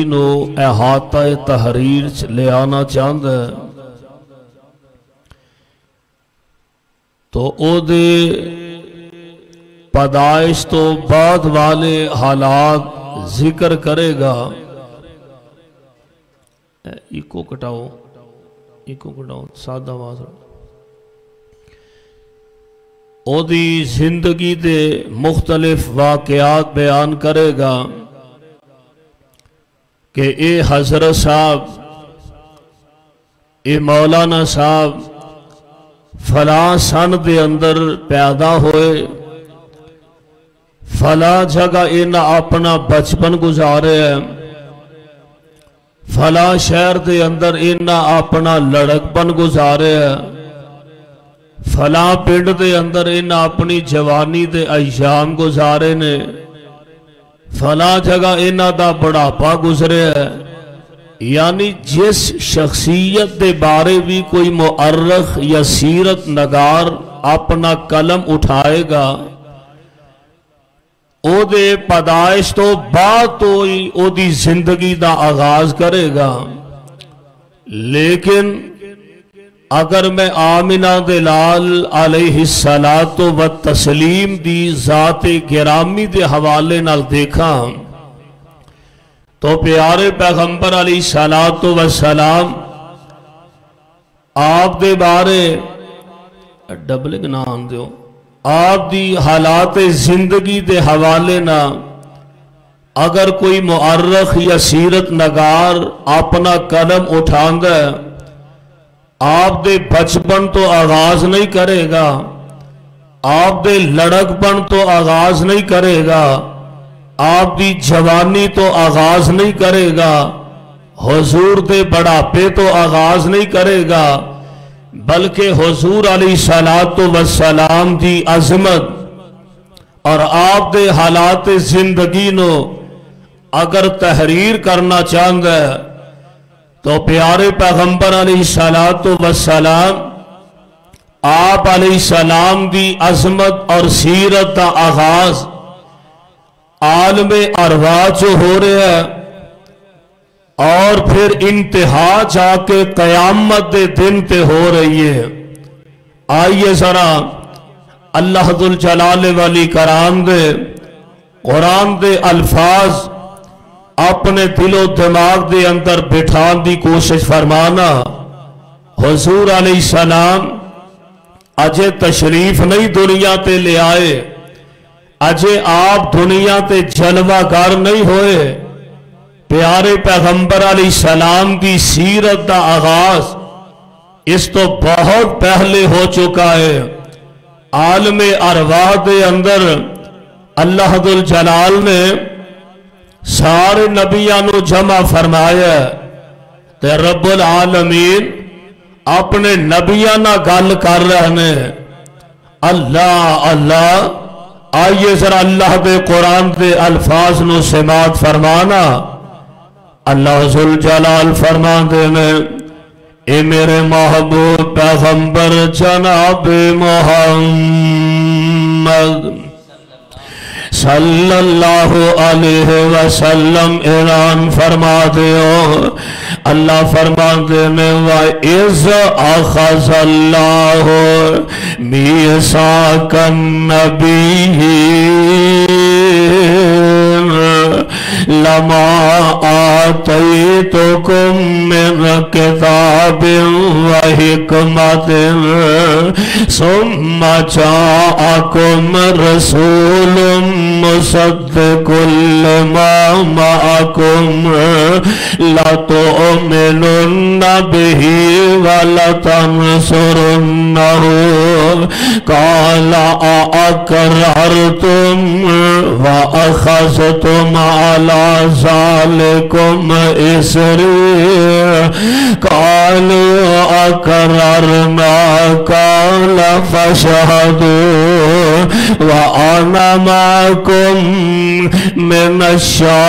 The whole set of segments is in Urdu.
نو احاطہ تحریر چ لے آنا چاہتا ہے تو او دے پیدائش تو بعد والے حالات ذکر کرے گا۔ ایکو کٹاؤ سادہ آواز او دی زندگی دے مختلف واقعات بیان کرے گا کہ اے حضرت صاحب، اے مولانا صاحب فلاں سن دے اندر پیدا ہوئے، فلاں جگہ انہاں اپنا بچپن گزارے ہے، فلاں شہر دے اندر انہاں اپنا لڑکپن گزارے ہے، فلاں پنڈ دے اندر انہاں اپنی جوانی دے ایام گزارے نے، فلاں جگہ انہاں دا بڑھاپا گزرے ہے۔ یعنی جس شخصیت دے بارے بھی کوئی مؤرخ یا سیرت نگار اپنا قلم اٹھائے گا او دے پیدائش تو بعد تو ہی او دی زندگی دا آغاز کرے گا۔ لیکن اگر میں آمنہ دلال علیہ السلام دی ذات گرامی دے حوالے نال دیکھا تو پیارے پیغمبر علیہ السلام آپ دے بارے ڈبلنگ نہ آن دیو، آپ دی حالات زندگی دے حوالے نہ اگر کوئی مؤرخ یا سیرت نگار اپنا قلم اٹھاندہ ہے، آپ دے بچپن تو آغاز نہیں کرے گا، آپ دے لڑکپن تو آغاز نہیں کرے گا، آپ دی جوانی تو آغاز نہیں کرے گا، حضور دے بڑھاپے تو آغاز نہیں کرے گا، بلکہ حضور علیہ السلام دی عظمت اور آپ دے حالات زندگی نو اگر تحریر کرنا چاہتا ہے تو پیارے پیغمبر علیہ السلام آپ علیہ السلام دی عظمت اور سیرت دا آغاز عالم ارواح جو ہو رہے ہیں اور پھر انتہا جا کے قیامت دے دن تے ہو رہی ہے۔ آئیے ذرا اللہ ذوالجلال والی کرام دے قرآن دے الفاظ اپنے دل و دماغ دے اندر بٹھان دی کوشش فرمانا۔ حضور علیہ السلام اجے تشریف نہیں دنیا تے لے آئے، اجے آپ دنیا تے جلوہ گر نہیں ہوئے، پیارے پیغمبر علیہ السلام کی سیرت دا آغاز اس تو بہت پہلے ہو چکا ہے۔ عالم ارواح دے اندر اللہ ذوالجلال نے سارے نبیوں نو جمع فرمایا تے رب العالمین اپنے نبیوں نہ گل کر رہے ہیں۔ اللہ اللہ، آئیے ذرا اللہ دے قرآن دے الفاظ نو سماعت فرمانا۔ اللہ ذوالجلال فرماندے نے، اے میرے محبوب پیغمبر جناب محمد صلی اللہ علیہ وسلم اعلان فرما دیو، اللہ فرماندے نے وَإِذْ أَخَذَ اللَّهُ مِيثَاقَ النَّبِيِّينَ لَمَا آتَيْتُكُم مِّن كِتَابٍ وَحِكْمَةٍ ثُمَّ جَاءَكُمْ رَسُولٌ مُصَدِّقٌ لِّمَا مَعَكُمْ لَتُؤْمِنُنَّ بِهِ وَلَتَنصُرُنَّهُ قَالَ أَأَقْرَرْتُمْ وَأَخَذْتُمْ عَلَى ذَلِكُمْ إِصْرِي قَالُوا أَقْرَرْنَا قَالَ فَاشْهَدُوا وَأَنَا مَعَكُمْ مِنَ الشَّاهِدِينَ۔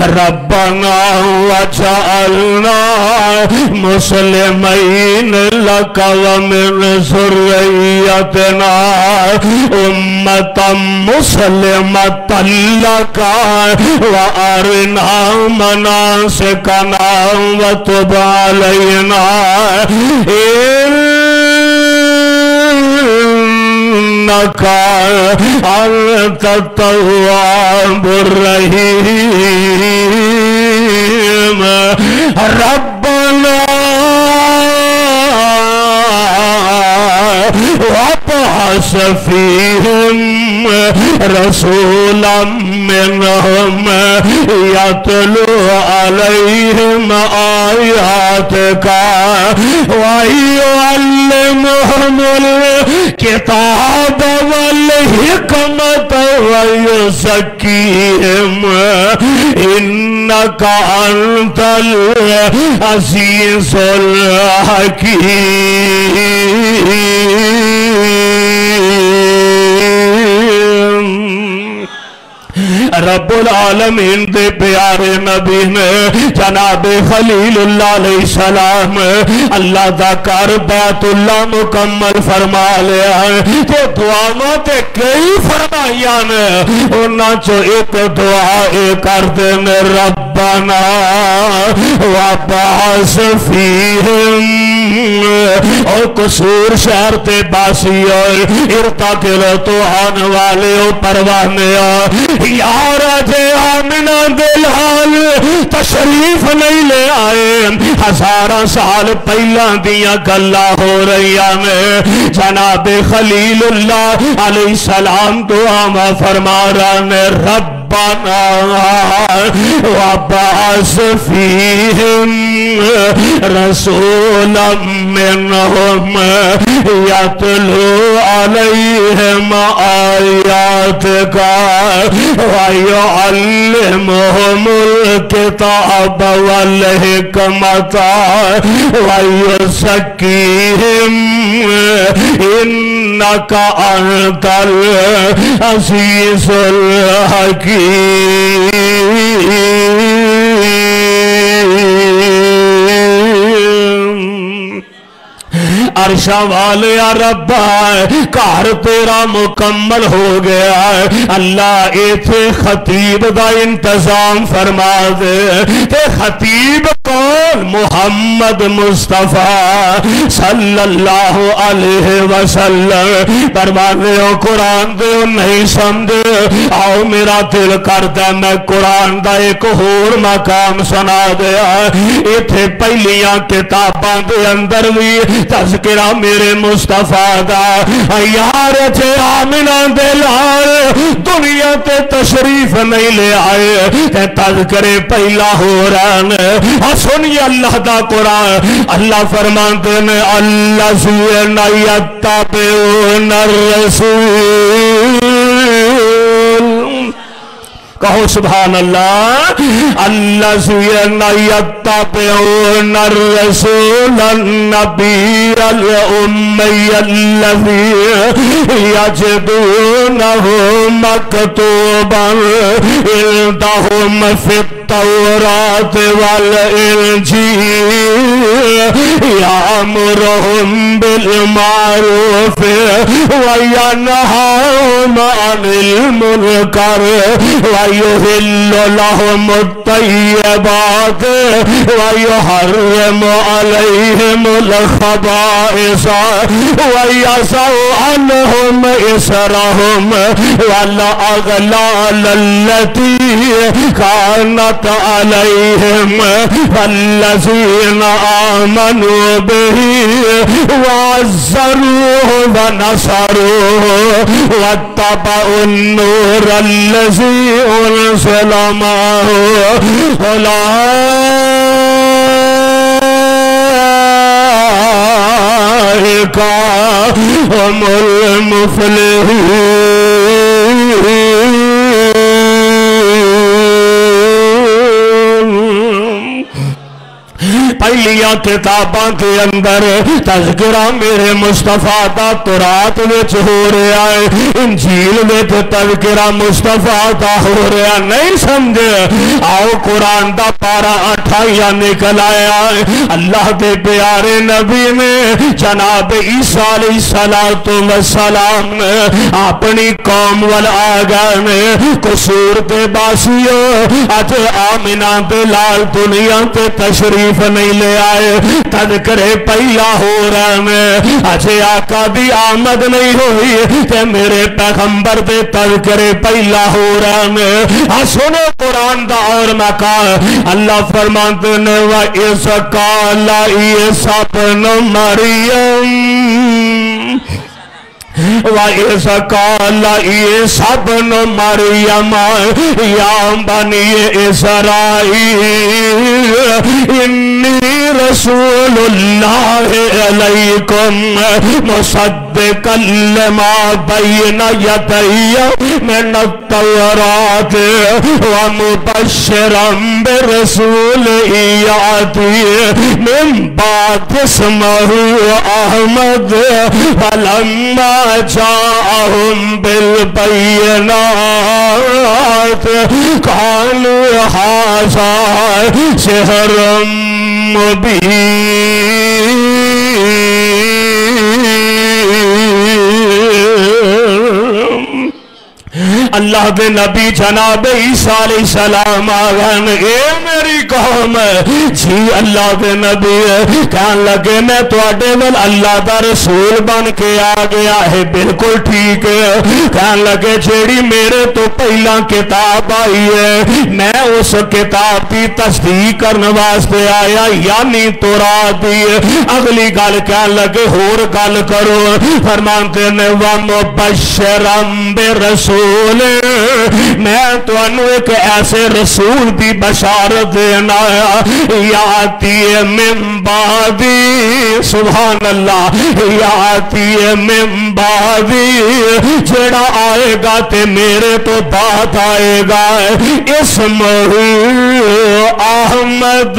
ربنا وجعلنا مسلمین لک ومن ذریتنا امتا مسلمتا لک وارنا مناسکنا وتب علینا انک انت التواب الرحیم ربنا وابعث فیہم رسولا منہم یتلو علیہم آیاتک ویعلمہم الکتاب والحکمت ویزکیہم انک انت العزیز الحکیم رب العالمین دے پیارے نبی نے جناب خلیل اللہ علیہ السلام اللہ دا کر بیت اللہ مکمل فرما لیا ہے تو دعاواں تے کئی فرمائیاں نے انہاں چو ایک دعا کر دینے ربنا وابعث فیہم اور قصور شہر تے باسی اور ارتقل تو آنے والے اور پروانے یار جے آمنہ دلال تشریف نہیں لے آئے ہزارہ سال پہلا دیا گلہ ہو رہی آنے جناب خلیل اللہ علیہ السلام دعا میں فرما رہے ربنا وابعث فیہم رسولا منہم یتلو علیہم آیاتک وَيُعَلِّمُهُمُ الْكِتَابَ وَالْحِكْمَةَ وَيُزَكِّيهِمْ إِنَّكَ أَنْتَ الْعَزِيزُ الْحَكِيمُ عرشہ والے ربا کار تیرا مکمل ہو گیا ہے اللہ ایتھے خطیب دا انتظام فرما دے تے خطیب کون محمد مصطفیٰ صلی اللہ علیہ وسلم پروانے ہو قرآن دے نہیں سمجھے آؤ میرا دل کرتا میں قرآن دا ایک اور مقام سنا دیا ایتھے پہلیاں کتاباں دے اندر بھی تذکرہ میرے مصطفیٰ دا یار جے آمنہ دلال دنیا تے تشریف نہیں لے آئے تے تذکرے پہلا ہو رہا ہے سنیے اللہ دا قرآن اللہ فرماتے ہیں الذین یتبعون الرسول کہو سبحان اللہ الذین یتبعون الرسول النبی الامی الذی یجدونہ مکتوبا عندہم فی التوراۃ والانجیل یامرہم بالمعروف وینہاہم عن المنکر وَيُحِلُّ لَهُمُ الطَّيِّبَاتِ وَيُحَرِّمُ عَلَيْهِمُ الْخَبَائِثَ وَيَضَعُ عَنْهُمْ إِصْرَهُمْ وَالْأَغْلَالَ الَّتِي كَانَتْ عَلَيْهِمْ فَالَّذِينَ آمَنُوا بِهِ وَعَزَّرُوهُ وَنَصَرُوهُ وَاتَّبَعُوا النُّورَ الَّذِي أنزل معه أولئك هم المفلحون پہلیاں کتاباں کے اندر تذکرہ میرے مصطفیٰ دا تورات وچ ہو رہا ہے، انجیل وچ تذکرہ مصطفیٰ دا ہو رہا نہیں سمجھے۔ آؤ قرآن دا پارا 28 نکل آیا ہے، اللہ دے پیارے نبی نے جناب عیسیٰ علیہ السلام اپنی قوم وال آ گئے، قصور دے باسیو اج آمنہ دے لال دنیا تے تشریف نہیں لے آئے، تذکرے پہلا ہو رہا میں اجے آقا دی آمد نہیں ہوئی تے میرے پیغمبر دے تذکرے پہلا ہو رہا میں۔ سنو قرآن دا اور مقام اللہ فرماتے نے وَإِذْ قَالَ عِيسَىٰ ابْنُ مَرْيَمَ وَإِذْ قَالَ عِيسَىٰ ابْنُ مَرْيَمَ يَا بَنِي إِسْرَائِيلَ إِنِّي رَسُولُ اللَّهِ إِلَيْكُمْ مُصَدِّقًا لِمَا بَيْنَ يَدَيَّ مِنَ التَّوْرَاةِ وَمُبَشِّرًا بِرَسُولٍ يَأْتِي مِن بَعْدِي اسْمُهُ أَحْمَدُ فَلَمَّا جاءهم بالبينات قالوا هذا سحر مبين۔ اللہ دے نبی جناب عیسیٰ علیہ السلام آگن اے میری قوم جی اللہ دے نبی کہن لگے میں تواڈے ول اللہ دا رسول بن کے آ گیا ہے، بالکل ٹھیک ہے۔ کہن لگے جیڑی میرے تو پہلا کتاب آئی ہے میں اس کتاب کی تصدیق کرنے واسطے آیا، یعنی تورات دی۔ اگلی گل کہن لگے ہور گل کرو، فرماتے نے وَمُبَشِّرًا بِرَسُولٍ میں تو انو ایک ایسے رسول دی بشارت دینا یاتی من بعدی، سبحان اللہ، یاتی من بعدی جڑا آئے گا تے میرے تو بات آئے گا، اسمہ احمد،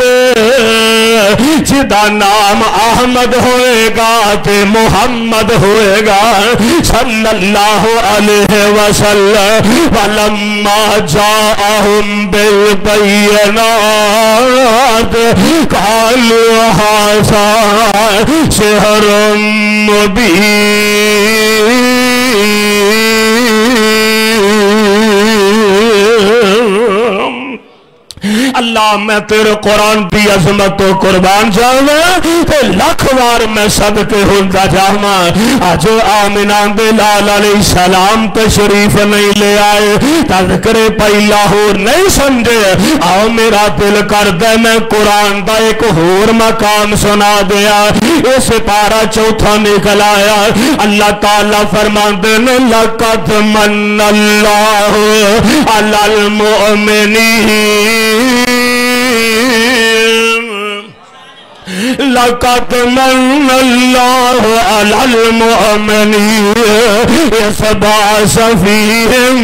جدا نام احمد ہوئے گا تے محمد ہوئے گا صلی اللہ علیہ وسلم۔ وَلَمَّا جَاءَهُمْ بِالْبَيِّنَاتِ قَالُوا هَذَا سِحْرٌ مُبِينٌ۔ اللہ میں تیرے قرآن دی عظمت و قربان جاؤں تے لکھ وار میں صدقے ہندہ جاؤں۔ آج آمنہ دے لال علیہ السلام تشریف نہیں لے آئے، تذکرے پہلا ہو نہیں سمجھے۔ آؤ میرا دل کر دے میں قرآن دا ایک ہور مقام سنا دیا، اس پارا چوتھا نکل آیا۔ اللہ تعالیٰ فرماندے نے لَقَدْ مَنَّ اللَّهُ عَلَى الْمُؤْمِنِينَ لَقَدْ مَنَّ اللَّهُ عَلَى الْمُؤْمِنِينَ إِذْ بَعَثَ فِيهِمْ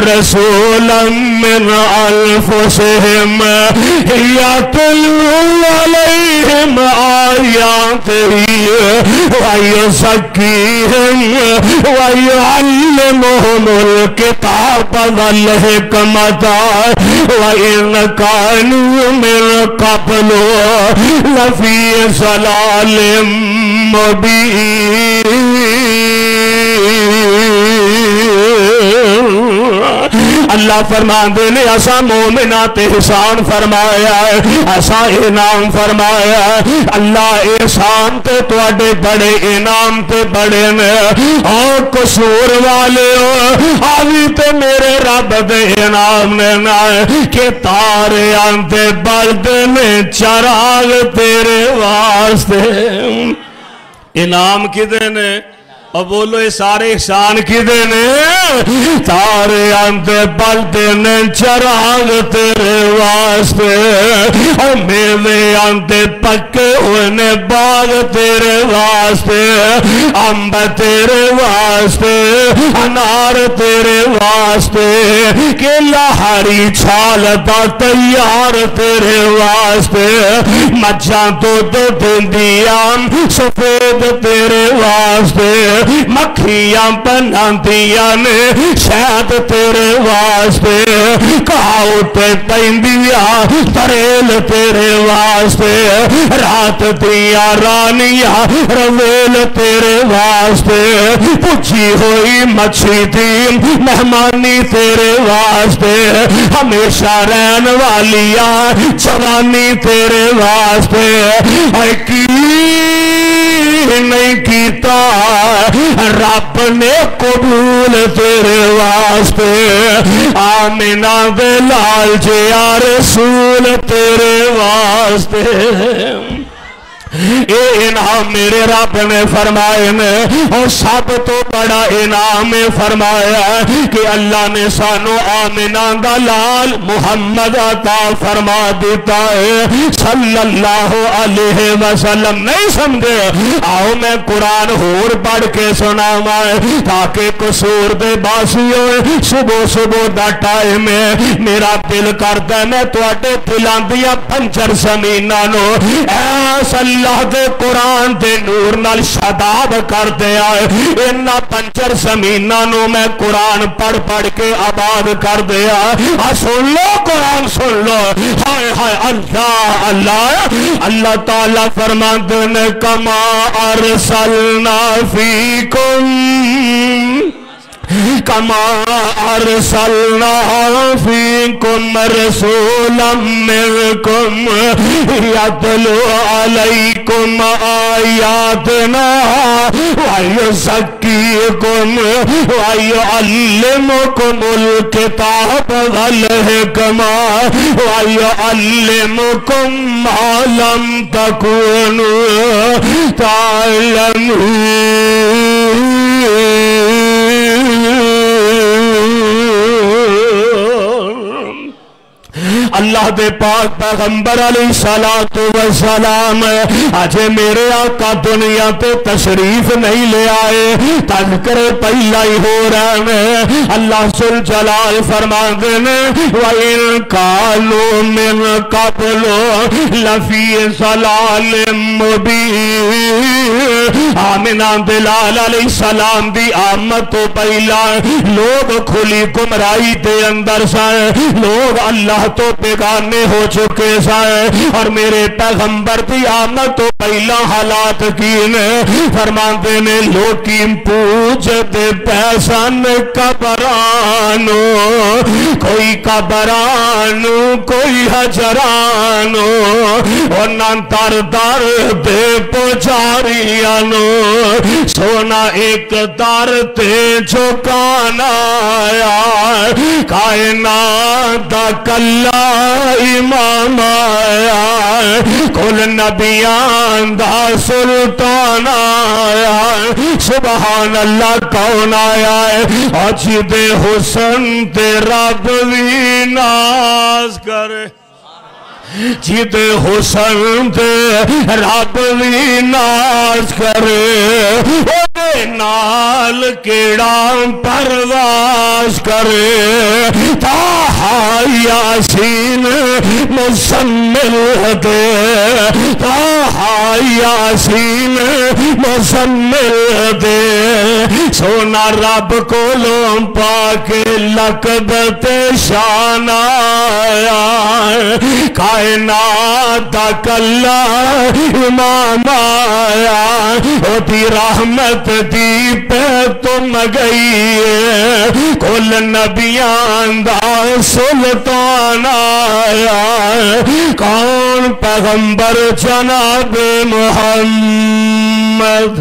رَسُولًا مِّنْ أَنفُسِهِمْ يَتْلُو عَلَيْهِمْ آيَاتِهِ وَيُزَكِّيهِمْ وَيُعَلِّمُهُمُ الْكِتَابَ وَالْحِكْمَةَ وَإِنْ كَانُوا مِنْ قَبْلُ لَفِي ضَلَالٍ مُبِينٍ۔ اللہ فرماندے نے ایسا مومنات احسان فرمایا ہے، ایسا انعام فرمایا ہے۔ اللہ احسان تے تواڈے بڑے انعام تے بڑے نے، اور قصور والے ہو آوی تے میرے رب دے انعام نے نہ کہ تارے آنتے بلد نے چراغ تیرے واسطے۔ انعام کدے نے؟ اور بولو یہ سارے احسان کدے نے؟ تارے آندے پلتے نے چراغ تیرے واسطے، اور میوے آندے پکے ہوئے نے باغ تیرے واسطے، امب تیرے واسطے، انار تیرے واسطے، کیلا ہری چھال دا تیار تیرے واسطے، مجھاں تو دندیاں سفید تیرے واسطے، مکھیاں پناندیاں نے شہد تیرے واسطے، کہاؤ تے پیندیاں تریل تیرے واسطے، رات دیا رانیاں رویل تیرے واسطے، پوچھی ہوئی مچھی دی مہمانی تیرے واسطے، ہمیشہ رہن والیاں جوانی تیرے واسطے، اے کی نہیں کیتا رب نے قبول تیرے واسطے، آمینہ دے لال جیا رسول تیرے واسطے۔ اے انعام میرے رب نے فرمائے نے، اور سب تو بڑا انعام فرمایا کہ اللہ نے سانو آمنہ دا لال محمد عطا فرما دیتا ہے صلی اللہ علیہ وسلم۔ نہیں سمجھے؟ آؤ میں قرآن ہور پڑھ کے سناواں تاکہ قصور دے باسی ہوئے، صبح صبح دا ٹائم ہے، میرا دل کرتا ہے میں تواڈے دلاں دیاں پنجر زمیناں نو ایس اللہ دے قرآن دے نور نال شاداب کر دیا ہے، انہاں پنجر زمیناں نو میں قرآن پڑھ پڑھ کے آباد کر دیا ہے۔ سن لو قرآن سن لو، ہائے ہائے اللہ اللہ اللہ تعالیٰ فرماتے ہیں کما ارسلنا فیکم کما ارسلنا فیکم رسولا منکم یتلو علیکم آیاتنا ویزکیکم ویعلمکم الکتاب والحکمہ ویعلمکم ما لم تکونوا تعلمون۔ اللہ دے پاک پیغمبر علیہ السلام آج میرے آقا دنیا تے تشریف نہیں لے آئے، تذکر پہلا ہی ہو رہا ہے۔ اللہ ذوالجلال فرماتے ہیں وَإِن كَانُوا مِن قَبْلُ لَفِي ضَلَالٍ مُبِينٍ۔ آمنہ دلال علیہ السلام دی آمد تو پہلا لوگ کھلی گمراہی دے اندر سائے، لوگ اللہ تو بیگانے ہو چکے سائے، اور میرے پیغمبر دی آمد تو پہلا حالات کینے فرماتے نے لوکی پوچھ دے پیسان کبرانو، کوئی کبرانو کوئی حجرانو، اور نان تر در دے پچاریانو، سونا ایک در تے جھکانا آیا، کائنات دا کلا امام آیا، کل نبیان دا سلطان آیا، سبحان اللہ کون آیا ہے، عجیب حسن تے رب بھی ناز کرے، جید حسن تے رب بھی ناز کرے، اوے نال کیڑا پرواز کرے، تاہا یاسین مزمل دے، تاہا یاسین مزمل دے، سونا رب کو لوں پاکے لقبت شان آیا، کائنات دا کلا امام آیا، او دی رحمت دی پہ تم گئی ہے، کل نبیان دا سلطان آیا، کون پیغمبر جناب محمد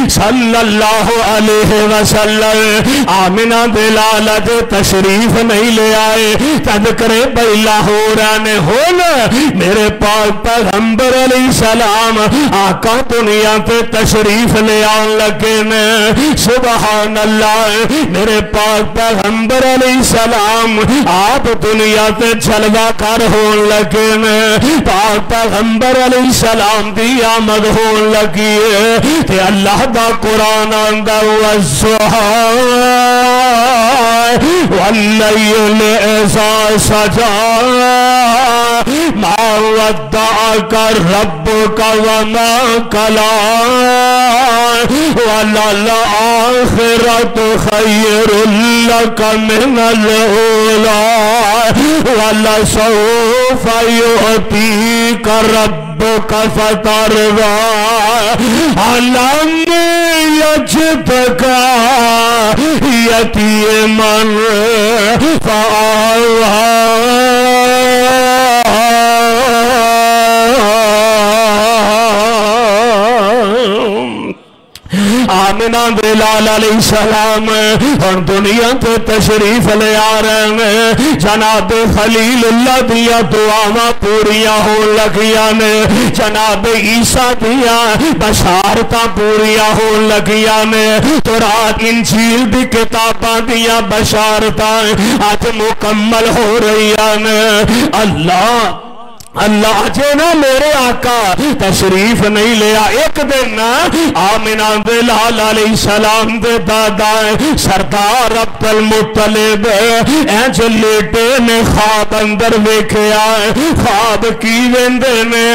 صلی اللہ علیہ وسلم آمنہ دلالہ دے تشریف نہیں لے آئے تذکرے بھئی لاہور آنے ہونا میرے پاک پیغمبر علیہ السلام آقا دنیا تے تشریف لے آن لگے نے سبحان اللہ میرے پاک پیغمبر علیہ السلام آپ دنیا تے جلوہ کر ہون لگے نے پاک پیغمبر علیہ السلام دی آمد ہون لگی ہے تے اللہ دا قرآن آندہ والضحا واللیل اذا سجا ما ودعک ربک وما قلا وللآخرة خیر لک من الاولی ولسوف یعطیک ربک فترضی علم یجدک یتیما فآوی آمنہ بلال علیہ السلام اور دنیا تو تشریف لے آ رہے ہیں جناب خلیل اللہ دیا دعاواں پوریا ہو لگیا نے جناب عیسیٰ دیا بشارتاں پوریا ہو لگیا نے تو رات انجیل دی کتاباں دیا بشارتاں آج مکمل ہو رہی نے اللہ جینا میرے آقا تشریف نہیں لیا ایک دن آمنہ بلال علیہ السلام دے دادا سردار عبد المطلب اینج لیٹے نے خواب اندر ویکھے آئے خواب کی ویندے نے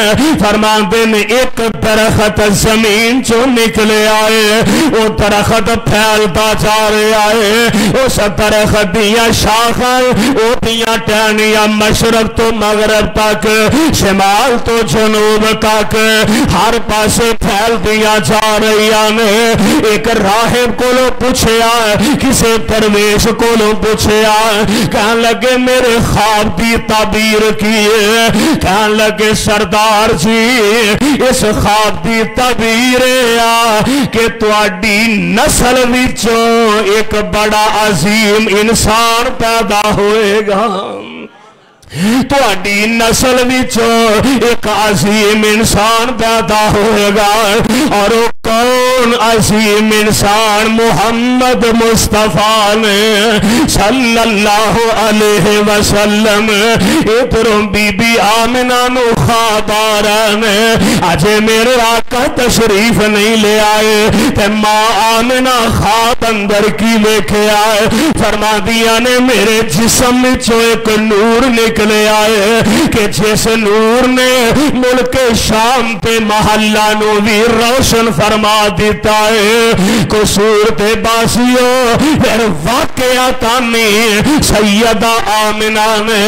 فرماندے نے ایک درخت زمین چو نکلے آئے وہ درخت پھیلتا جا رہے آئے اس درخت دیا شاخاں وہ دیا ٹہنیاں مشرق تو مغرب تک شمال تو جنوب تک ہر پاسے پھیل دیا جا رہی نے ایک راہب کو لو پوچھیا کسے درویش کو لو پوچھیا کہنے لگے میرے خواب دی تعبیر کیے کہنے لگے سردار جی اس خواب دی تعبیر کہ تواڈی نسل وچوں ایک بڑا عظیم انسان پیدا ہوئے گا تواڈی نسل وچوں ایک عظیم انسان پیدا ہوئے گا اور وہ کون عظیم انسان محمد مصطفیٰ نے صلی اللہ علیہ وسلم ادھروں بی بی آمنہ نو خواب آ رہے ہیں آجے میرے آقا تشریف نہیں لے آئے تے ماں آمنہ خواب اندر کی لے کے آئے فرما دیا نے میرے جسم وچوں ایک نور نکلے آئے کہ جس نور نے ملک شام تے محلہ نو بھی روشن فرما دیتا ہے قصور تے باسیوں پھر واقعہ تانی سیدہ آمنہ نے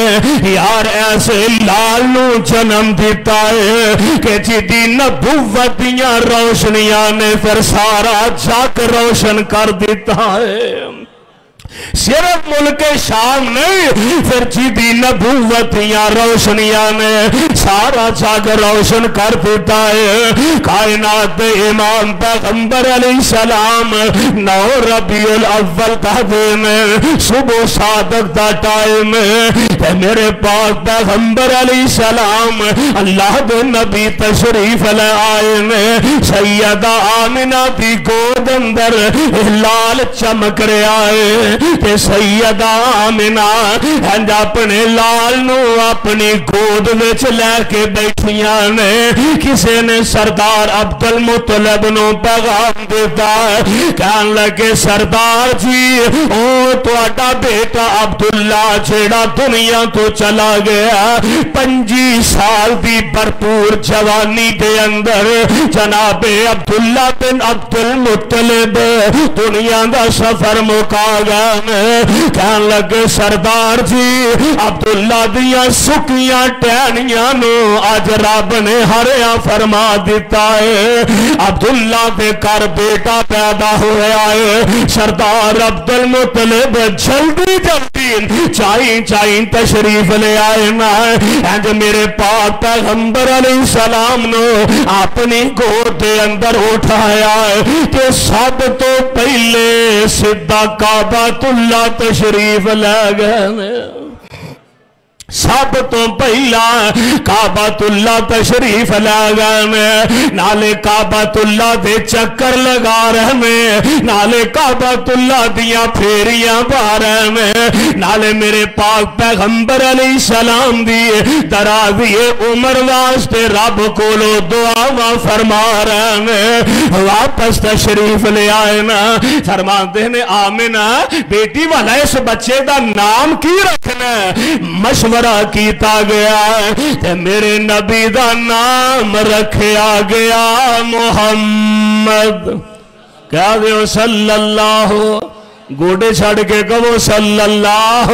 یار ایسے لال نو جنم دیتا ہے کہ جدی نبوت دیاں روشنیاں نے پھر سارا جگ روشن کر دیتا ہے صرف ملک شام نہیں پھر جیدی نبوت یا روشنیاں نے سارا جاگ روشن کر دیتا ہے کائنات امام پیغمبر علیہ السلام 9 ربیع الاول کا دن صبح صادق دا ٹائم میرے پاک پیغمبر علیہ السلام اللہ دے نبی تشریف لے آئے سیدہ آمنہ دی گود اندر لال چمک رہے آئے کہ سیدہ آمنہ ہنج اپنے لال نو اپنی گود وچ لے کے بیٹھیاں نے کسے نے سردار عبد المطلب نو پیغام دیتا کہن لگے سردار جی او تواڈا بیٹا عبداللہ جیڑا دنیا تو چلا گیا 25 سال دی بھرپور جوانی دے اندر جناب عبداللہ بن عبد المطلب دنیا دا سفر مکا گیا کہن لگے سردار جی عبداللہ دیا سکیاں ٹہنیاں نو اج رب نے ہریا فرما دیتا ہے عبداللہ دے کر بیٹا پیدا ہوا ہے سردار عبد المطلب جلدی جلدی چائیں تشریف لے آئے نا اینج میرے پاک پیغمبر علیہ السلام نو اپنی گود دے اندر اٹھایا ہے کہ سب تو پہلے سدھا کعبۃ اللہ تشریف لے گئے سب تو پہلا کعبۃ اللہ تشریف لے گئے نالے کعبۃ اللہ دے چکر لگا رہے نالے کعبۃ اللہ دیاں پھیریاں پا رہے نالے میرے پاک پیغمبر علیہ السلام دی درازی عمر واسطے رب کولو دعا فرما رہے واپس تشریف لے آئے نا فرماتے ہیں آمنہ بیٹی والا اس بچے دا نام کی رکھنا مشورہ کیتا گیا تے میرے نبی دا نام رکھیا گیا محمد کہا دیو صلی اللہ گوڑے چھڑ کے کہو صلی اللہ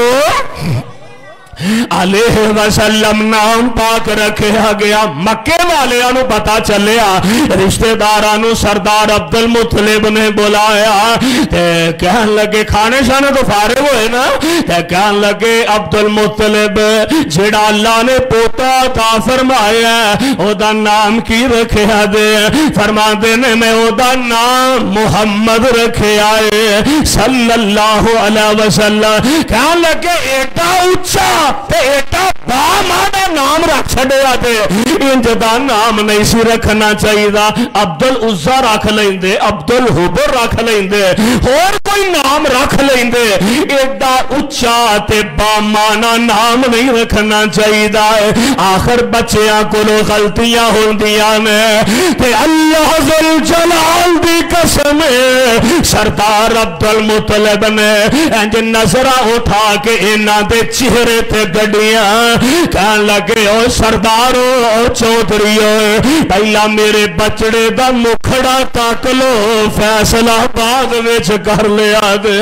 علیہ وسلم نام پاک رکھیا گیا مکے والے انو پتا چلیا رشتہ دارانو سردار عبد المطلب نے بلایا تے کہن لگے کھانے شانے تو فارغ ہوئے نا تے کہن لگے عبد المطلب جڑا اللہ نے پوتا تا فرمایا او دا نام کی رکھیا دے فرما دینے میں او دا نام محمد رکھیا ہے صلی اللہ علیہ وسلم کہن لگے ایٹا اچھا ایٹا با مانا نام رکھ چھڑیا دے انجدہ نام نہیں سی رکھنا چاہیے دا عبدالعزہ رکھ لیندے عبدالحبر رکھ لیندے اور کوئی نام رکھ لیندے ایڈا اچھا تے با مانا نام نہیں رکھنا چاہیے دا آخر بچیاں کو لو غلطیاں ہوندیاں نے تے اللہ ذوالجلال دی قسم سردار عبدالمطلب نے انج نظرہ اٹھا کے انہ دے چہرے تے گڑیاں کہن لگے او سردارو او چودھریو پہلا میرے بچڑے دا مکھڑا تاک لو فیصلہ بعد وچ کر لیا دے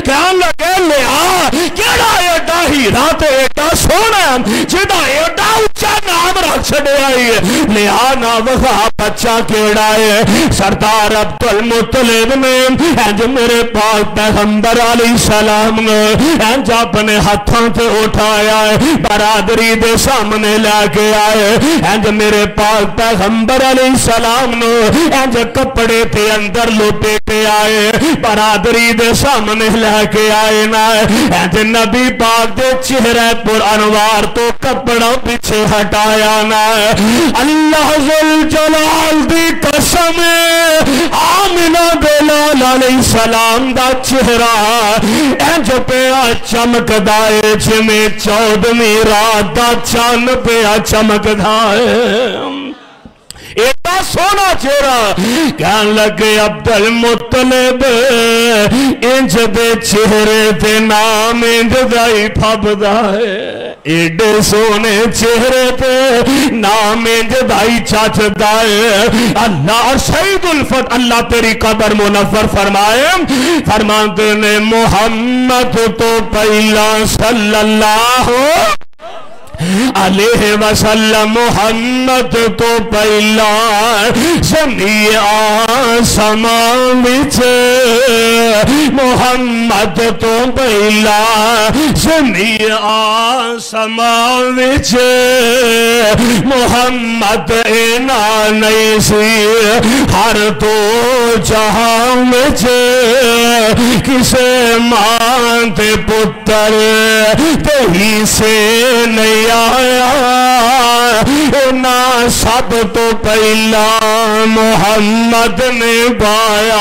کہن لگے لیا کیڑا ایڈا ہیرا تے ایڈا سونا جدا ایڈا اچھا نام رکھ چھڑے آئی لیا نا وغا بچہ کیڑا ہے سردار عبدالمطلب نے انج میرے پاک پیغمبر علیہ السلام نے انج اپنے ہاتھوں تے اٹھایا برادری دے سامنے لے کے آئے انج میرے پاک پیغمبر علیہ السلام نو انج کپڑے تے اندر لپیٹے آئے برادری دے سامنے لے کے آئے نا انج نبی پاک دے چہرے پر انوار تو کپڑا پیچھے ہٹایا نا اللہ ذوالجلال دی قسم آمنہ بلال علیہ السلام دا چہرہ انج پہ چمک دائے جمیں چودمی رات دا چان پہ چمک دائے ایتا سونا چہرہ کہن لگے عبد المطلب انج دے چہرے تے نام انج دائی پھب دائے ایڈے سونے چہرے تے نام انج دائی چاچ دائے اللہ سید الفت اللہ تیری قبر منفر فرماتے نے محمد تو پہلا صلی اللہ علیہ وسلم محمد تو پہلا زمین آسمان وچ محمد تو پہلا زمین آسمان وچ محمد اینا نہیں سی ہر تو جہاں وچ کسے مان تے پتر تے ہی سے نہیں آیا نا سب تو پہلا محمد نے پایا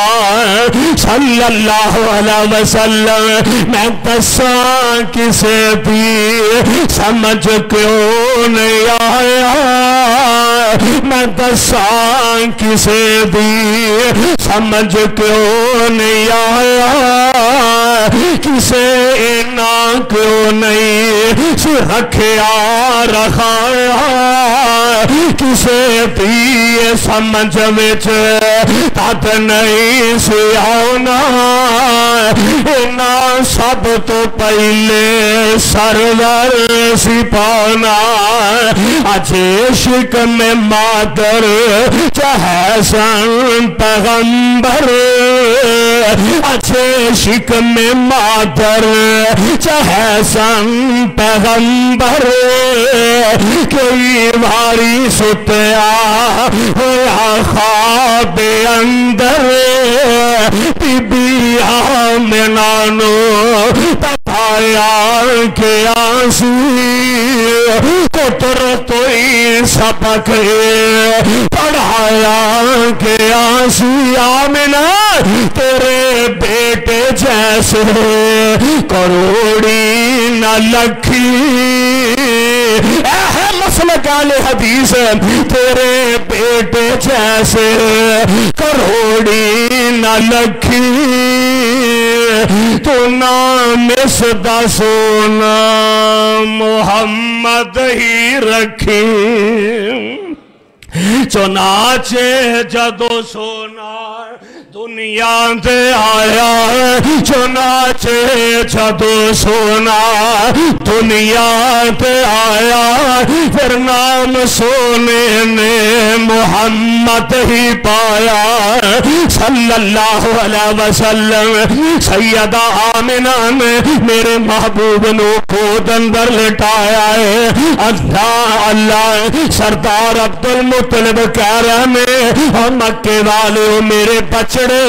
صلی اللہ علیہ وسلم میں تساں کسے بھی سمجھ کیوں نہیں آیا میں تساں کسے بھی سمجھ کیوں نہیں آیا کسے اینا کیوں نہیں سی رکھیا رکھایا کسے تیے سمجھ وچ تت نہیں سی آنا اینا سب تو پہلے سرور سی پانا اچھے عشق میں مادر چاہے سن پیغمبر اچھے عشق میں مادر چاہے سن پیغمبر کئی باری ستیا ہویا خواب اندر بی بی آمنہ نو تپایا کہ آنسی کتر توئی سبق پڑھایا کہ آنسی آمنہ تیرے بیٹے جیسے کروڑی نہ لکھی اے مسلک اہل حدیث تیرے بیٹے جیسے کروڑی نہ لکھی تو نام اس دا سونا محمد ہی رکھی چنانچہ جدو سونا دنیا تے آیا چنانچہ جدو سونا دنیا تے آیا پھر نام سونے نے محمد ہی پایا صلی اللہ علیہ وسلم سیدہ آمنہ نے میرے محبوب نو خود اندر لٹایا ہے اللہ اللہ سردار عبدالمطلب کہہ رہے ہیں اور مکے والے میرے بچڑے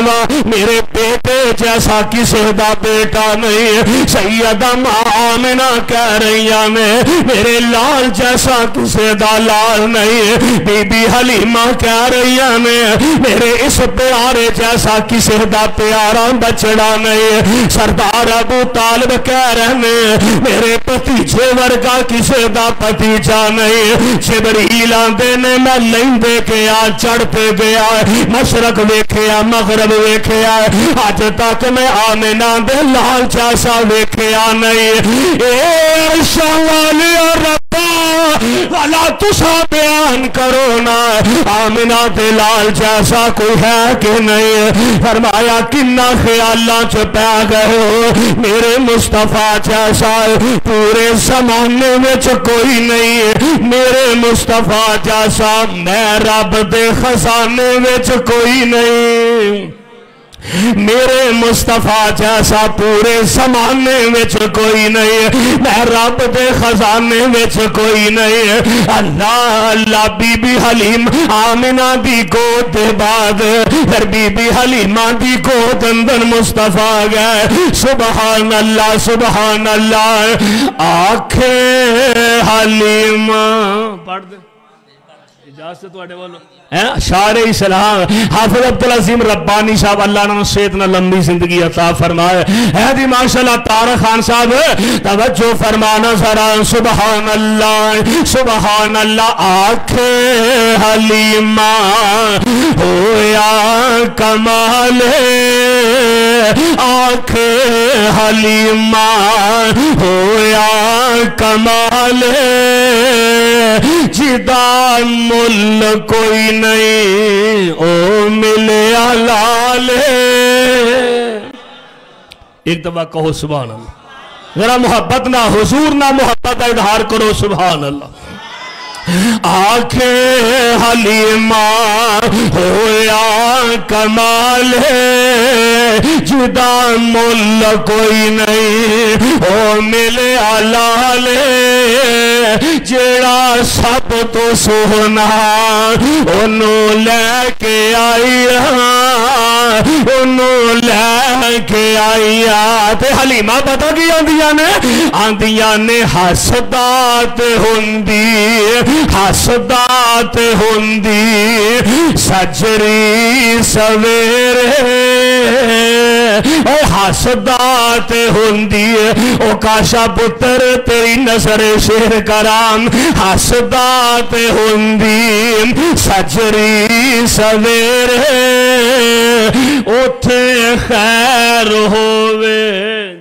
میرے بیٹے جیسا کسی دا بیٹا نہیں سیدہ آمنہ کہہ رہی ہیں میرے لال جیسا کسی دا لال نہیں بی بی حلیمہ کہہ رہی ہیں میرے اس پیارے جیسا کسی دا پیارا بچڑا نہیں سردار ابو طالب کہہ رہے ہیں میرے پتیجے ورگا کسی دا پتیجا نہیں جبریل آندے نے میں لیندے گیا چڑھتے گیا مشرق ویکھیا مغرب ویکھیا آج تک میں آمنہ دے لال جیسا ویکھیا نہیں اے شوالی ربا والا تسا بیان کرو نا آمنہ دے لال جیسا کوئی ہے کہ نہیں فرمایا کنہ خیالہ چھپا گئے ہو میرے مصطفیٰ جیسا پورے زمانے میں کوئی نہیں میرے مصطفیٰ جیسا میں رب دے خزانے میں کوئی نہیں میرے مصطفیٰ جیسا پورے زمانے میں کوئی نہیں میں رب دے خزانے میں کوئی نہیں اللہ اللہ بی بی حلیم آمنہ دی گود دے بعد پھر بی بی حلیمہ دی گود اندر مصطفیٰ گئے سبحان اللہ آنکھیں حلیمہ پڑھ دے اجازت تو اٹھے بولو شاعر اسلام حافظ عبدالعظیم ربانی صاحب اللہ نے سیدنا لمبی زندگی عطا فرمائے ہے دی ماشاءاللہ طارق خان صاحب توجہ فرمانا ذرا سبحان اللہ آنکھیں حلیمہ ہویا کمال آنکھیں حلیمہ ہویا کمال جدا مل کوئی نہیں او ملے لالے ایک دفعہ کہو سبحان اللہ ذرا محبت نہ حضور نہ محبت کا اظہار کرو سبحان اللہ آنکھیں حلیمہ ہویا کمال جدا مل کوئی نہیں او ملے لالے جیڑا سب تو سونا انہوں لے کے آئیا تے حلیمہ پتہ کی آندیاں نے حسدات ہوندی سجری سویرے اے حسدات ہوندی او کاشا پتر تیری نظر شیر کرام حسدات ہوندی سجری سویرے اوتھے خیر ہووے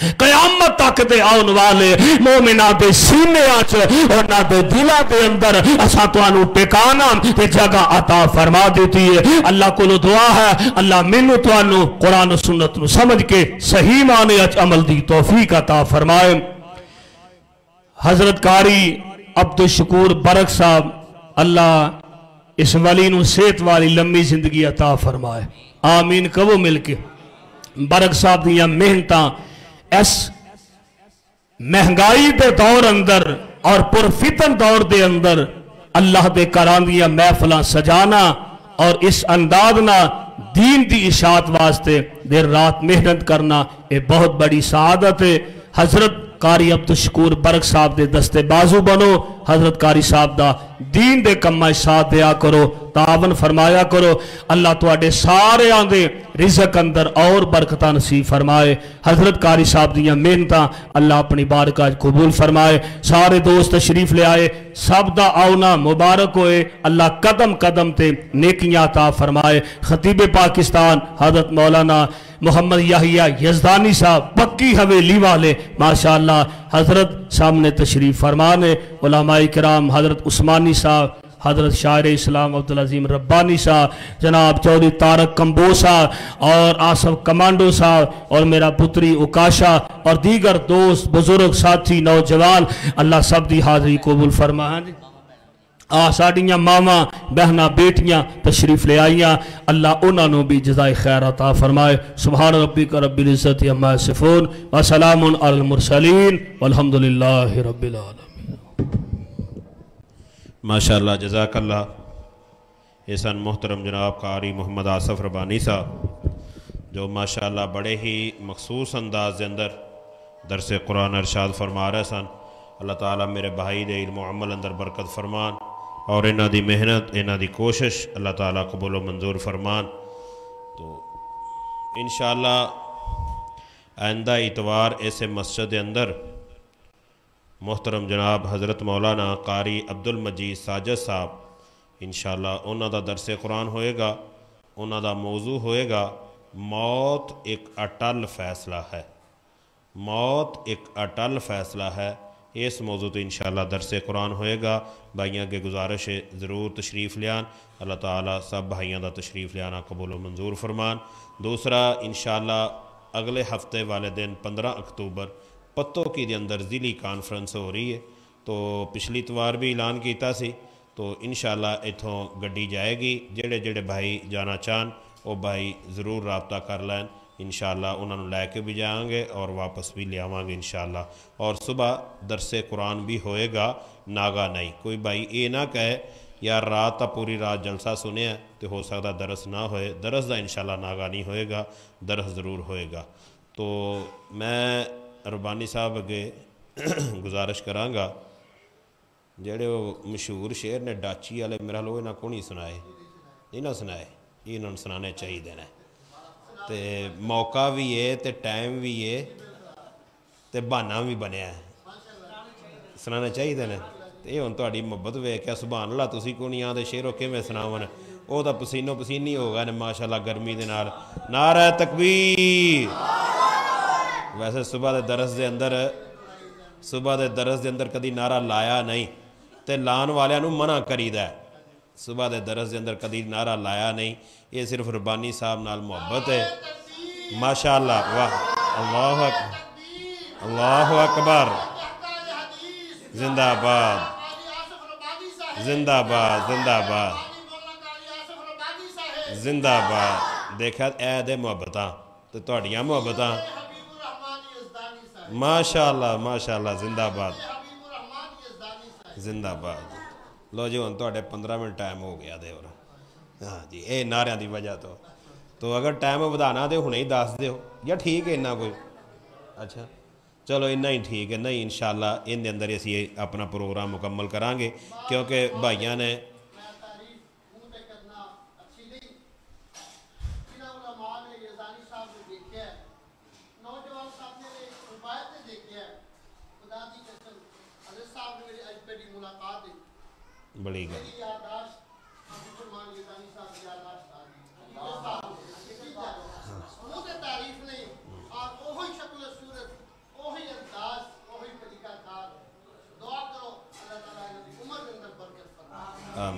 قیامت تک دے آن والے مومنہ دے سینے آچ اور نہ دے دلہ دے اندر اسا توانو ٹکانا تے جگہ عطا فرما دیتی ہے۔ اللہ کو لو دعا ہے اللہ منو توانو قرآن و سنت نو سمجھ کے صحیح معنی اچ عمل دی توفیق عطا فرمائے۔ حضرت قاری عبدالشکور برک صاحب اللہ اس ولی نو صحت والی لمبی زندگی عطا فرمائے، آمین کہو مل کے۔ برک صاحب دیاں محنتاں اس مہنگائی دے دور اندر اور پرفتن دور دے اندر اللہ دے کران دیا محفلاں سجانا اور اس انداز نہ دین دی اشاعت واسطے دیر رات محنت کرنا یہ بہت بڑی سعادت ہے۔ حضرت قاری عبدالشکور برک صاحب دے دستے بازو بنو، حضرت قاری صاحب دا دین دے کمہ ساتھ دیا کرو، تعاون فرمایا کرو۔ اللہ تو آڈے سارے آندے رزق اندر اور برکتہ نصیب فرمائے۔ حضرت قاری صاحب دیاں محنتاں اللہ اپنی بارکاہ قبول فرمائے۔ سارے دوست تشریف لے آئے، سب دا آؤنا مبارک ہوئے، اللہ قدم قدم تے نیکیاں عطا فرمائے۔ خطیب پاکستان حضرت مولانا محمد یحییٰ یزدانی صاحب پکی حویلی والے ماشاءاللہ حضرت سامنے تشریف فرمانے، علماء کرام حضرت عثمانی صاحب، حضرت شاعر اسلام عبدالعظیم ربانی صاحب، جناب چودھری طارق کمبو صاحب اور آصف کمانڈو صاحب اور میرا پتری اکاشا اور دیگر دوست بزرگ ساتھی نوجوان اللہ سب دی حاضری قبول فرمائیں۔ ساڑیاں ماما بہنا بیٹیاں تشریف لے آئیاں، اللہ انہوں نے بھی جزائے خیر عطا فرمائے۔ سبحان ربک رب العزت عما یصفون وسلام علی المرسلین والحمدللہ رب العالمین۔ ماشاءاللہ جزاک اللہ احسان محترم جناب قاری محمد آصف ربانی صاحب جو ماشاءاللہ بڑے ہی مخصوص انداز دے اندر درس قرآن ارشاد فرما رہے سن۔ اللہ تعالیٰ میرے بھائی دے علم و عمل اندر برکت فرمان اور انہاں دی محنت انہاں دی کوشش اللہ تعالیٰ قبول و منظور فرمان۔ تو انشاءاللہ آئندہ اتوار ایسے مسجد دے اندر محترم جناب حضرت مولانا قاری عبدالمجید ساجد صاحب انشاءاللہ انہاں دا درس قرآن ہوئے گا، انہاں دا موضوع ہوئے گا موت ایک اٹل فیصلہ ہے، موت ایک اٹل فیصلہ ہے۔ اس موضوع تو انشاءاللہ درس قرآن ہوئے گا، بھائیاں کے گزارش ہے ضرور تشریف لیان، اللہ تعالیٰ سب بھائیاں دا تشریف لیانا قبول و منظور فرمان۔ دوسرا انشاءاللہ اگلے ہفتے والے دن 15 اکتوبر پتوں کی دے اندر ضلعی کانفرنس ہو رہی ہے، تو پچھلی اتوار بھی اعلان کیتا سی، تو انشاءاللہ اتھوں گڈی جائے گی، جڑے جڑے بھائی جانا چاہن وہ بھائی ضرور رابطہ کر لین، انشاءاللہ انہوں نے لے کے بھی جائیں گے اور واپس بھی لے آویں گے انشاءاللہ۔ اور صبح درس قرآن بھی ہوئے گا ناگا نہیں، کوئی بھائی یہ نہ کہے یار رات تا پوری رات جلسہ سنے ہیں تو ہو سکتا درس نہ ہوئے، درس دا انشاءاللہ ناگا نہیں ہوئے گا، درس ضرور ہوئے گا۔ تو میں ربانی صاحب اگے گزارش کراں گا جڑے وہ مشہور شعر نے ڈاچی والے میرا لوگ انہاں کو نہیں سنائے، نہیں نہ سنائے، یہ انہوں نے سنانے چاہیے دینا تے موقع بھی ہے تے ٹائم بھی ہے تے بہانہ بھی بنیا ہے، سنانا چاہیے دینا تے ہن تہاڈی محبت ویکھیا سبحان اللہ تسی کو نہیں آندے شعر کیویں سناون، وہ تو پسینو پسینی ہوگا نے ماشاءاللہ گرمی دے نال، نعرہ تکبیر۔ ویسے صبح دے درس دے اندر کدی نعرہ لایا نہیں تے لان والیاں نو منع کریدا ہے، صبح دے درس دے اندر کدی نعرہ لایا نہیں، یہ صرف ربانی صاحب نال محبت ہے ماشاءاللہ۔ واہ اللہ اکبر، اللہ اکبر، زندہ باد زندہ باد زندہ باد زندہ باد۔ دیکھا اے دے محبتاں تو تہاڈیاں محبتاں ماشاءاللہ ماشاءاللہ، زندہ باد زندہ باد۔ لو جی ہن تہاڈے 15 منٹ ٹائم ہو گیا دے اور ہاں جی اے نعریاں دی وجہ تو اگر ٹائم ودانا دے ہنے ہی دس دیو یا ٹھیک ہے اتنا کوئی اچھا چلو اتنا ہی ٹھیک ہے، نہیں انشاءاللہ ان دے اندر اسی اپنا پروگرام مکمل کریں گے کیونکہ بھائیاں نے بڑی گل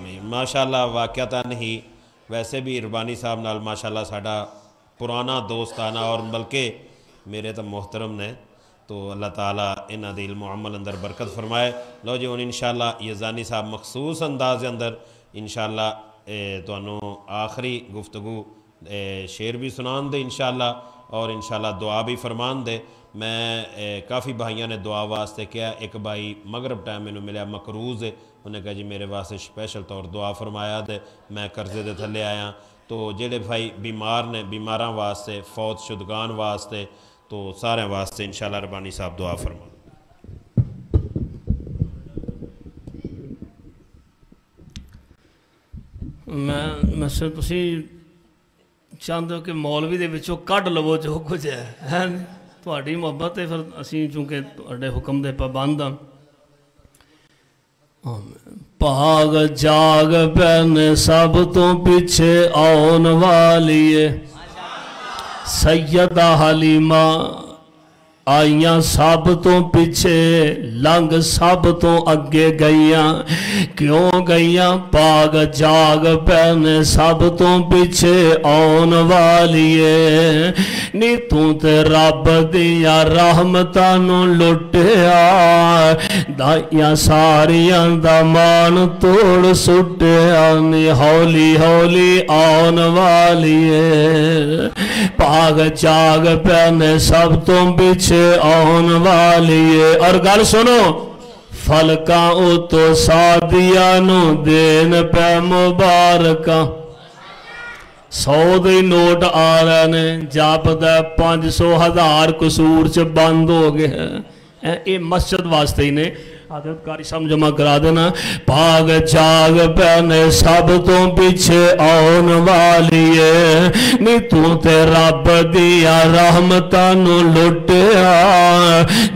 آمین ماشاءاللہ واقعتاً ہی ویسے بھی ربانی صاحب نال ماشاءاللہ ساڈا پرانا دوستانہ اور بلکہ میرے تو محترم نے تو اللہ تعالیٰ انہاں دے علم و عمل اندر برکت فرمائے. لو جی ہن انشاءاللہ یزانی صاحب مخصوص انداز دے اندر انشاءاللہ تانوں آخری گفتگو شعر بھی سنان دے انشاءاللہ اور انشاءاللہ دعا بھی فرمان دے. میں کافی بھائیاں نے دعا واسطے کیا. ایک بھائی مغرب ٹائم میں ملیا مقروض ہے, انہیں کہا جی میرے واسطے اسپیشل طور دعا فرمایا دے, میں قرضے دے تھلے آیا. تو جڑے بھائی بیمار نے بیماراں واسطے, فوت شدگان واسطے, تو سارے واسطے انشاءاللہ ربانی صاحب دعا فرما. میں سے تسی چاہتے ہو کہ مولوی دے وچوں کڈ لو جو کچھ ہے تہاڈی محبت ہے, پھر اسی چونکہ تہاڈے حکم دے پابند ہاں. پاگ جاگ پہنے سب تو پیچھے آن والیے سیدہ حلیمہ آئیاں سب تو پیچھے لنگ سب تو اگے گئیاں. کیوں گئیاں؟ پاگ جاگ پہنے سب تو پیچھے آن والیے نی تے رب دیا رحمتانوں لٹیا دائیاں ساریاں دا مان توڑ سٹیا نی ہولی ہولی آن والیے. پاگ جاگ پہنے سب تو پیچھے آن والیے. اور گل سنو, فلکاں اتو سادیانو دین پہ مبارکاں 100 دے نوٹ آ رہے نے جاپ دا 500,000 قصور چ بند ہو گئے ہیں. یہ مسجد واسطے ہی نے حضرت کاری صاحب جمع کرا دینا. پاگ جاگ پہنے سب تو پیچھے آن والیے نی تے رب دیا رحمتانوں لٹیا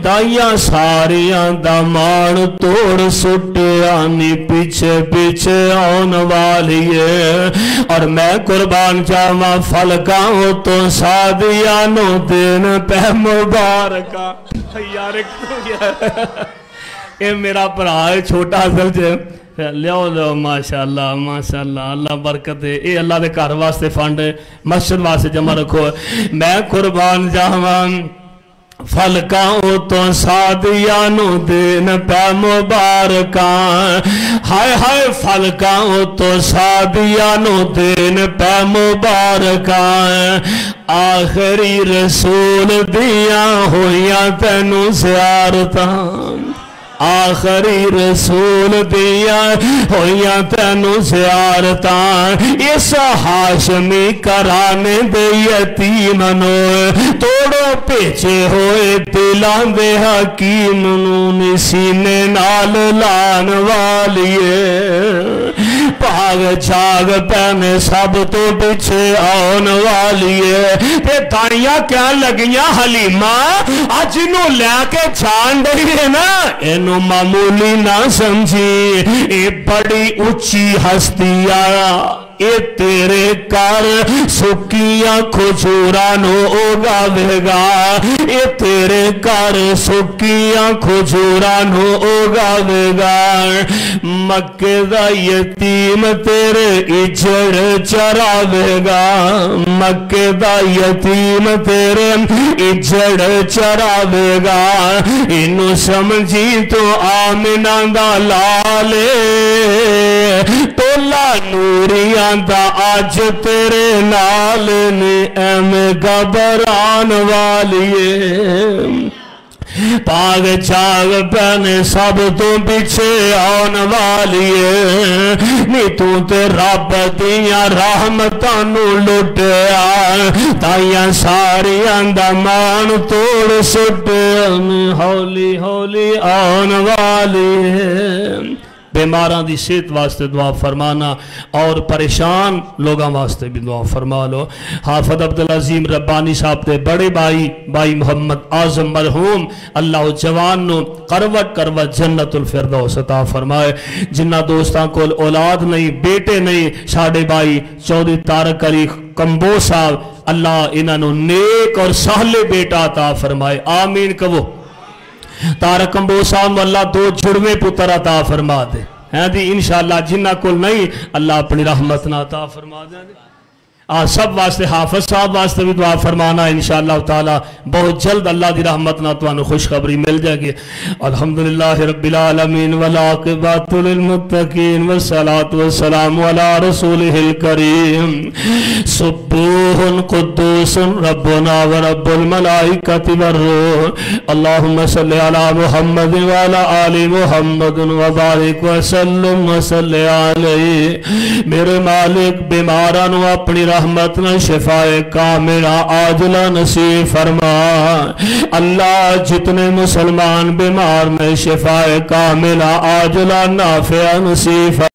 دائیاں ساریاں دا مان توڑ سٹیا نی پیچھے پیچھے آن والیے. اور میں قربان جاواں فلکاں تو سادیانو دین پہ مبارکاں. یار اے میرا پرائے چھوٹا اصل چھے لیو لیو ماشاءاللہ ماشاءاللہ اللہ برکت ہے. اے اللہ دے گھر واسطے فنڈ ہے, مسجد واسطے جمع رکھو. میں قربان جاواں فلکاں تو سادیانو دین پہ مبارکاں. ہائے ہائے فلکاں تو سادیانو دین پہ مبارکاں. آخری رسول دیاں ہویاں تینوں زیارتاں آخری رسول دیا ہویاں تینوں زیارتاں. اس ہاشمی کرانے دے یتیمنو توڑو پیچھے ہوئے دلان دے حکیم نو سینے نال لان والیے. پاگ جاگ پہنے سب تو پیچھے آن والیے. تے تاڑیاں کیا لگیاں حلیمہ آج نو لے کے چھان دے نا اینو معمولی نہ سمجھی. اے بڑی اچھی ہستی آیا اے تیرے کار سکیاں کھجورانو اگاوے گا. اے تیرے کار سکیاں کھجورانو اگاوے گا. مکے دا یتیم تیرے اجڑ چراوے گا. مکے دا یتیم تیرے اجڑ چراوے گا. انو سمجھی تو آمنہ دا لالے تولا نوریاں دا آج تیرے نال نے ایم گبران والیے. پاگ جاگ پہنے سب تو پیچھے آن والیے نی تے رب دیا رحمتانوں لٹیا تائیاں ساریاں دا مان توڑ سٹیا ہولی ہولی آن والیے. بیماراں دی صحت واسطے دعا فرمانا اور پریشان لوگاں واسطے بھی دعا فرما لو. حافظ عبدالعظیم ربانی صاحب دے بڑے بائی محمد اعظم مرحوم اللہ جوان نو کروٹ کروٹ جنت الفردوس عطا فرمائے. جنہ دوستاں کول اولاد نہیں بیٹے نہیں ساڑھے بائی چودھری طارق علی کمبو صاحب اللہ انہوں نیک اور سہلے بیٹا عطا فرمائے. آمین کہو. طارق کمبو صاحب اللہ 2 جڑوے پتر عطا فرما دے. ہیں دی انشاءاللہ جنہ کو نہیں اللہ اپنی رحمت نہ عطا فرما دیں گے سب واسطے حافظ صاحب واسطے بھی دعا فرمانا انشاءاللہ تعالی بہت جلد اللہ دی رحمت نہ تو خوشخبری مل جائے گی الحمدللہ رب العالمین والعاقبۃ للمتقین والصلاۃ والسلام علی رسولہ الکریم سبوح قدوس ربنا ورب الملائکۃ والروح اللہم صلی علی محمد وعلی آل محمد وبارک وسلم وصلی علیہ میرے مالک بیماران اپنی رحمت نہ شفائے کاملہ عاجلہ نصیب فرما اللہ جتنے مسلمان بیمار میں شفائے کاملہ عاجلہ نافعہ نصیب فرما